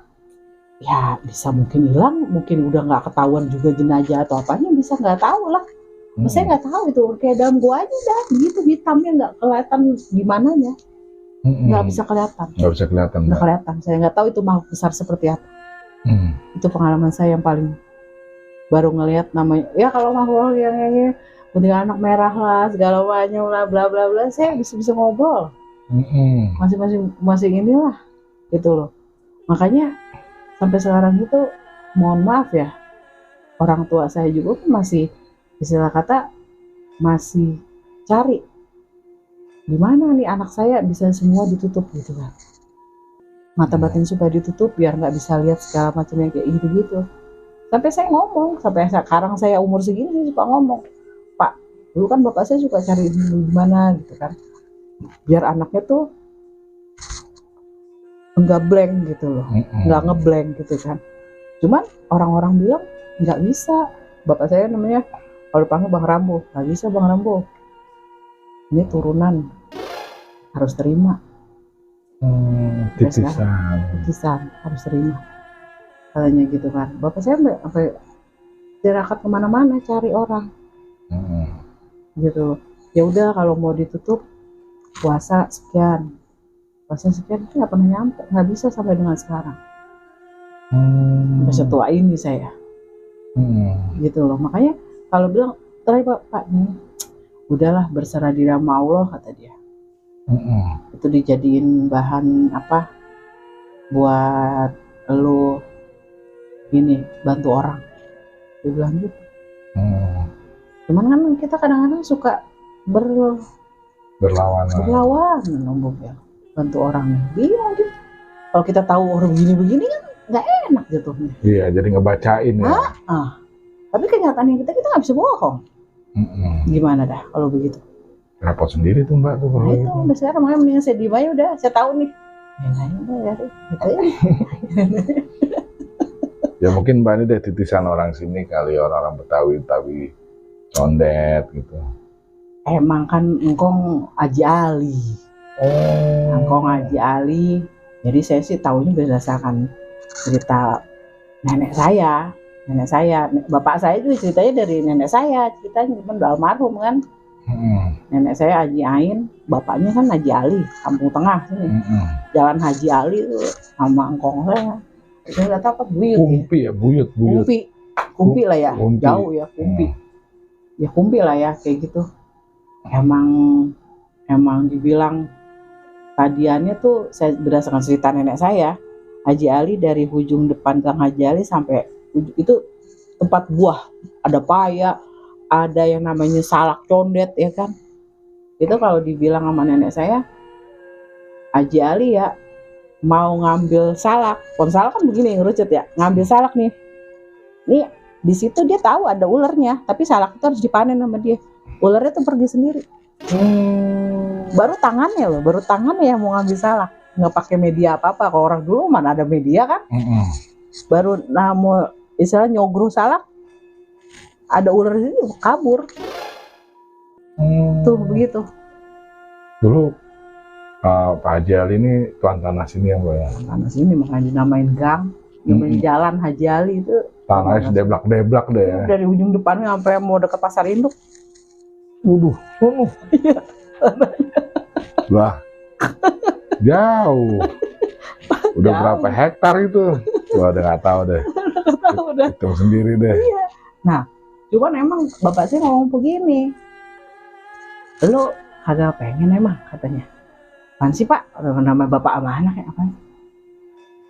Ya bisa mungkin hilang, mungkin udah nggak ketahuan juga jenazah atau apanya, bisa nggak tahu lah. Saya nggak tahu itu, kayak dalam gua aja dah begitu, hitamnya nggak kelihatan di mananya, nggak bisa kelihatan. Nggak kelihatan. Saya nggak tahu itu makhluk besar seperti apa. Itu pengalaman saya yang paling baru ngelihat namanya. Ya kalau makhluk yang anak merah lah, segala macam lah, bla bla bla, saya bisa ngobrol. Masih inilah gitu loh. Makanya sampai sekarang itu, mohon maaf ya, orang tua saya juga pun masih, istilah kata, masih cari gimana nih anak saya bisa semua ditutup gitu kan, mata batin supaya ditutup biar nggak bisa lihat segala macam yang kayak gitu. Sampai saya ngomong, sampai sekarang saya umur segini saya suka ngomong, Pak, dulu kan bapak saya suka cari gimana gitu kan, biar anaknya tuh enggak blank gitu loh, enggak ngeblank gitu kan. Cuman orang-orang bilang nggak bisa. Bapak saya namanya kalau dipanggil Bang Rambo, nggak bisa Bang Rambo, ini turunan, harus terima. Titisan harus terima, katanya gitu kan. Bapak saya sampai tirakat kemana-mana cari orang, gitu. Ya udah kalau mau ditutup puasa sekian itu nggak pernah nyampe, nggak bisa sampai dengan sekarang. Sampai setua ini saya, gitu loh. Makanya kalau bilang terakhir Pak, udahlah berserah diri sama Allah, kata dia. Itu dijadiin bahan apa buat lo ini bantu orang, dia bilang gitu. Cuman kan kita kadang-kadang suka berlawan nombok ya, bantu orang. Iya gitu. Kalau kita tahu orang begini-begini kan nggak enak jatuhnya. Iya, jadi ngebacain ya. Tapi kenyataannya kita nggak bisa bohong. Gimana dah kalau begitu? Repot sendiri tuh Mbak tuh kalau Nah itu sampai sekarang makanya mendingan saya diem aja udah, saya tahu nih. Ya, gitu ya. Ya mungkin Mbak ini deh titisan orang sini kali, orang-orang Betawi condet gitu. Emang kan engkong Haji Ali. Engkong Haji Ali. Jadi saya sih tahunya berdasarkan cerita nenek saya. Bapak saya juga ceritanya dari nenek saya, ceritanya cuma udah almarhum kan. Nenek saya Haji Ain, bapaknya kan Haji Ali, Kampung Tengah sini. Jalan Haji Ali itu sama engkong saya. Saya nggak tahu apa buyut. Kumpi ya, buyut. Kumpi lah ya, Kumpi. jauh ya Kumpi. Ya Kumpi lah ya kayak gitu. Emang dibilang tadiannya tuh saya berdasarkan cerita nenek saya, Haji Ali dari ujung depan Gang Haji Ali sampai itu tempat buah, ada paya, ada yang namanya salak condet ya kan. Itu kalau dibilang sama nenek saya, Haji Ali ya mau ngambil salak, salak kan begini ngerucut ya, ngambil salak nih di situ dia tahu ada ulernya, tapi salak itu harus dipanen sama dia, ulernya tuh pergi sendiri. Baru tangannya yang mau ngambil salak, nggak pakai media apa-apa. Kalau orang dulu mana ada media kan. Baru mau istilah nyogro salak, ada ular ini kabur. Tuh begitu. Dulu Pak Haji Ali ini tuan tanah sini yang Mbak ya? Tanah sini makanya dinamain gang. Jalan Haji Ali itu tanahnya sedeblak-deblak deh ya. Dari ujung depannya sampai mau deket pasar induk. Waduh, Iya. Wah, jauh. Udah Jauh. Berapa hektar itu? Gua udah nggak tahu deh. Hitung sendiri deh. Iya. Nah, cuman emang bapak saya ngomong begini, lu kagak pengen emang katanya. Apaan sih Pak? Nama bapak sama anak ya apaan?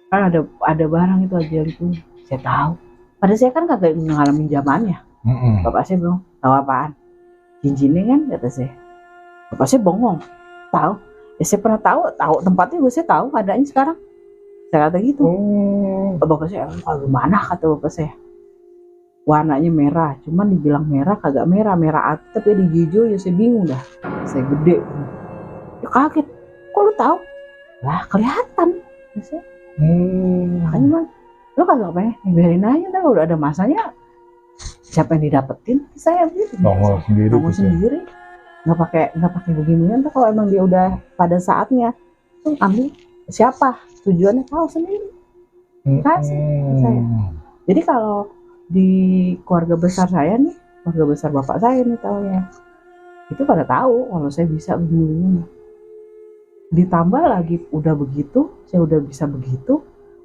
Kan ada barang itu aja itu. Saya tahu. Pada saya kan kagak ngalamin zamannya. Bapak saya bilang, tahu apaan? Cincinnya kan kata saya. Bapak saya bengong. Tahu? Ya saya pernah tahu tempatnya gue saya tahu adanya sekarang. Saya kata gitu. Bapak saya, kalau mana kata bapak saya. Warnanya merah, cuman dibilang merah kagak merah api tapi di hijau ya saya bingung dah. Saya gede. Ya kaget. Kok lu tahu? Lah kelihatan. Saya, makanya man, lu kagak pengen biarin aja dah, udah ada masanya. Siapa yang didapetin? Saya gitu. Nongol sendiri. Nggak pakai beginian tuh kalau emang dia udah pada saatnya tuh ambil siapa tujuannya tahu sendiri. Kasih saya. Jadi kalau di keluarga besar saya nih, keluarga besar bapak saya nih tahunya, itu pada tahu kalau saya bisa begini. Ditambah lagi udah begitu, saya udah bisa begitu.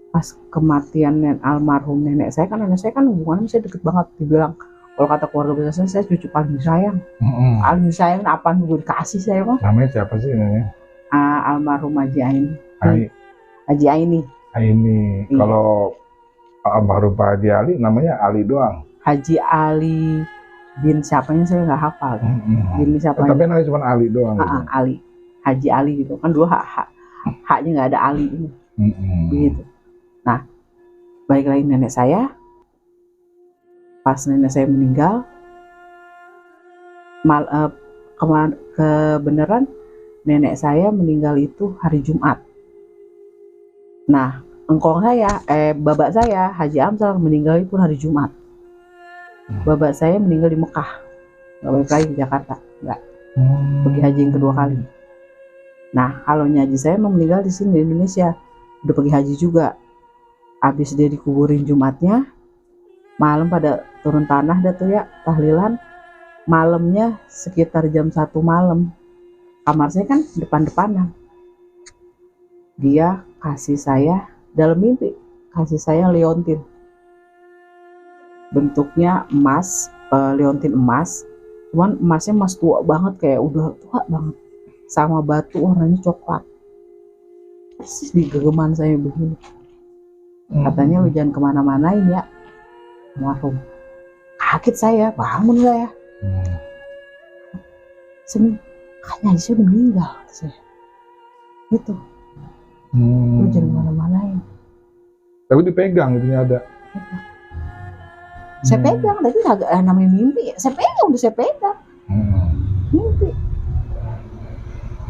Pas kematian almarhum nenek saya kan hubungannya saya deket banget. Dibilang kalau kata keluarga besar saya cucu paling sayang. Paling sayang apaan gue dikasih saya mah. Namanya siapa sih namanya? Almarhum Haji Ain. Haji Aini. Iya. Kalau almarhum Pak Haji Ali namanya Ali doang. Haji Ali bin siapanya saya nggak hafal. Bin siapanya. Tapi namanya cuma Ali doang. Gitu. Ali. Haji Ali gitu kan dulu haknya nggak ada Ali ini. Begitu. Nah, balik lagi nenek saya. Pas nenek saya meninggal, kebenaran nenek saya meninggal itu hari Jumat. Nah, engkong saya, babak saya Haji Amsal meninggal itu hari Jumat. Babak saya meninggal di Mekah, nggak balik lagi ke Jakarta, nggak. Pergi haji yang kedua kali. Nah, kalau haji saya mau meninggal di sini di Indonesia, udah pergi haji juga. Habis dia dikuburin Jumatnya, malam pada turun tanah dah tuh ya, tahlilan. Malamnya sekitar jam 1 malam, kamar saya kan depan-depanan. Dia kasih saya dalam mimpi, kasih saya liontin. Bentuknya emas, liontin emas. Cuman emasnya emas tua banget, kayak udah tua banget. Sama batu warnanya coklat. Persis di gegeman saya begini. Katanya lu jangan kemana-manain ya, almarhum. Kaget saya, bangun gak ya? Kayaknya dia udah meninggal, saya. Gitu. Lu jangan kemana-manain. Tapi dipegang itunya ada. Saya pegang, tapi agak namanya mimpi. Saya pegang, udah saya pegang. Mimpi.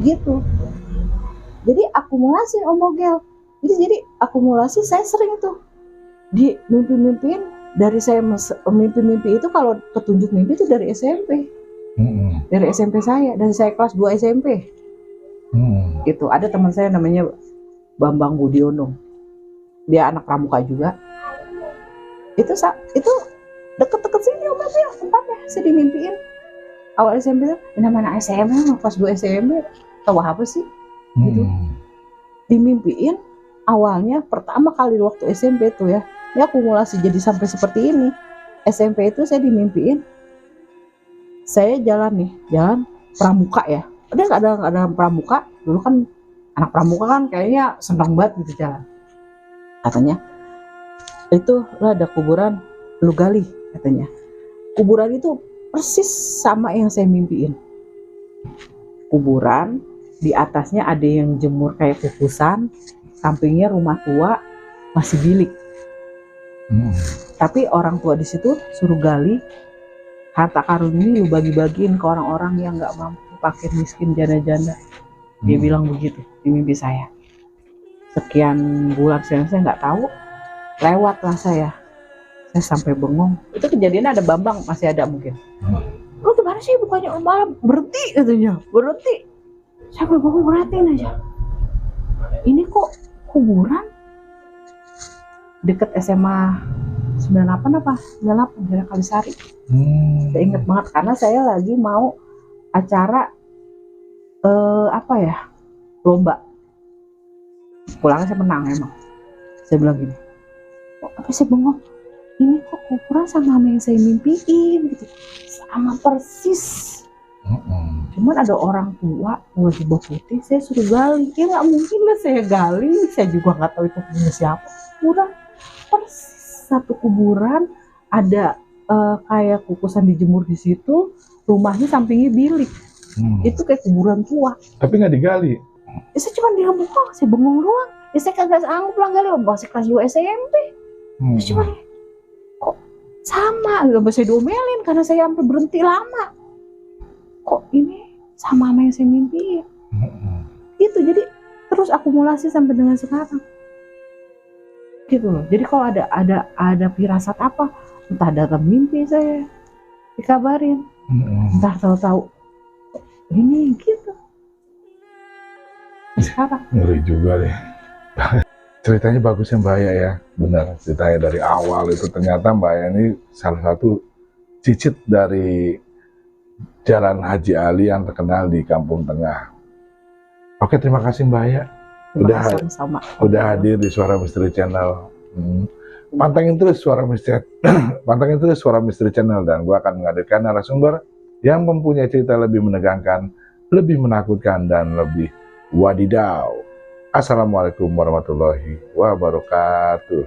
Gitu. Jadi akumulasi Om Bogel. Jadi akumulasi saya sering tuh di mimpi-mimpiin dari saya mimpi-mimpi itu, kalau petunjuk mimpi itu dari SMP. Dari SMP saya, dari saya kelas 2 SMP. Itu ada teman saya namanya Bambang Budiono. Dia anak pramuka juga. Itu deket-deket sini Om Bogel tempatnya, saya dimimpiin. Awal SMP tuh, namanya SMP, kelas 2 SMP. Tahu apa sih? Gitu. Dimimpiin awalnya pertama kali waktu SMP tuh ya, ini akumulasi jadi sampai seperti ini. SMP itu saya dimimpiin, saya jalan pramuka ya, ada pramuka dulu kan, anak pramuka kan kayaknya senang banget gitu jalan. Katanya itu lah ada kuburan, lu gali katanya. Kuburan itu persis sama yang saya mimpiin. Kuburan, di atasnya ada yang jemur kayak kukusan, sampingnya rumah tua masih bilik. Tapi orang tua di situ suruh gali, harta karun ini lu bagi-bagiin ke orang-orang yang nggak mampu, fakir miskin, janda-janda. Dia bilang begitu di mimpi saya. Sekian bulan saya nggak tahu, lewatlah saya sampai bengong. Itu kejadiannya ada Bambang, masih ada mungkin. Lu gimana sih, bukannya malam berhenti katanya, berhenti. Sampai bengong, ngeliatin aja. Ini kok kuburan deket SMA 98 apa? 98 Jalan Kalisari. Saya inget banget karena saya lagi mau acara lomba. Pulangnya saya menang emang. Saya bilang gini, kok apa sih bengong? Ini kok kuburan sama yang saya mimpiin gitu. Sama persis. Cuman ada orang tua mau jubah putih, saya suruh gali. Ya nggak mungkin lah saya gali, saya juga nggak tahu itu punya siapa. Kuburan persis satu kuburan, ada kayak kukusan dijemur di situ, rumahnya sampingnya bilik. Itu kayak kuburan tua. Tapi nggak digali. Ya, saya cuma diam doang, saya bengong doang. Ya saya kagak sanggup lah gali, masih kelas 2 SMP. Terus cuma kok sama, nggak bisa diomelin karena saya sampai berhenti lama. Kok ini sama yang saya mimpi. Itu jadi terus akumulasi sampai dengan sekarang. Gitu loh. Jadi kalau ada firasat apa, entah dalam mimpi saya dikabarin, entah tahu-tahu ini gitu. Sekarang ngeri juga deh. Ceritanya bagus ya Mbak Aya ya, benar. Ceritanya dari awal itu ternyata Mbak Aya ini salah satu cicit dari Jalan Haji Ali yang terkenal di Kampung Tengah. Oke, terima kasih Mbak Aya. Udah hadir di Suara Misteri Channel. Pantengin terus Suara Misteri, pantengin terus Suara Misteri Channel, dan gua akan menghadirkan narasumber yang mempunyai cerita lebih menegangkan, lebih menakutkan, dan lebih wadidaw. Assalamualaikum warahmatullahi wabarakatuh.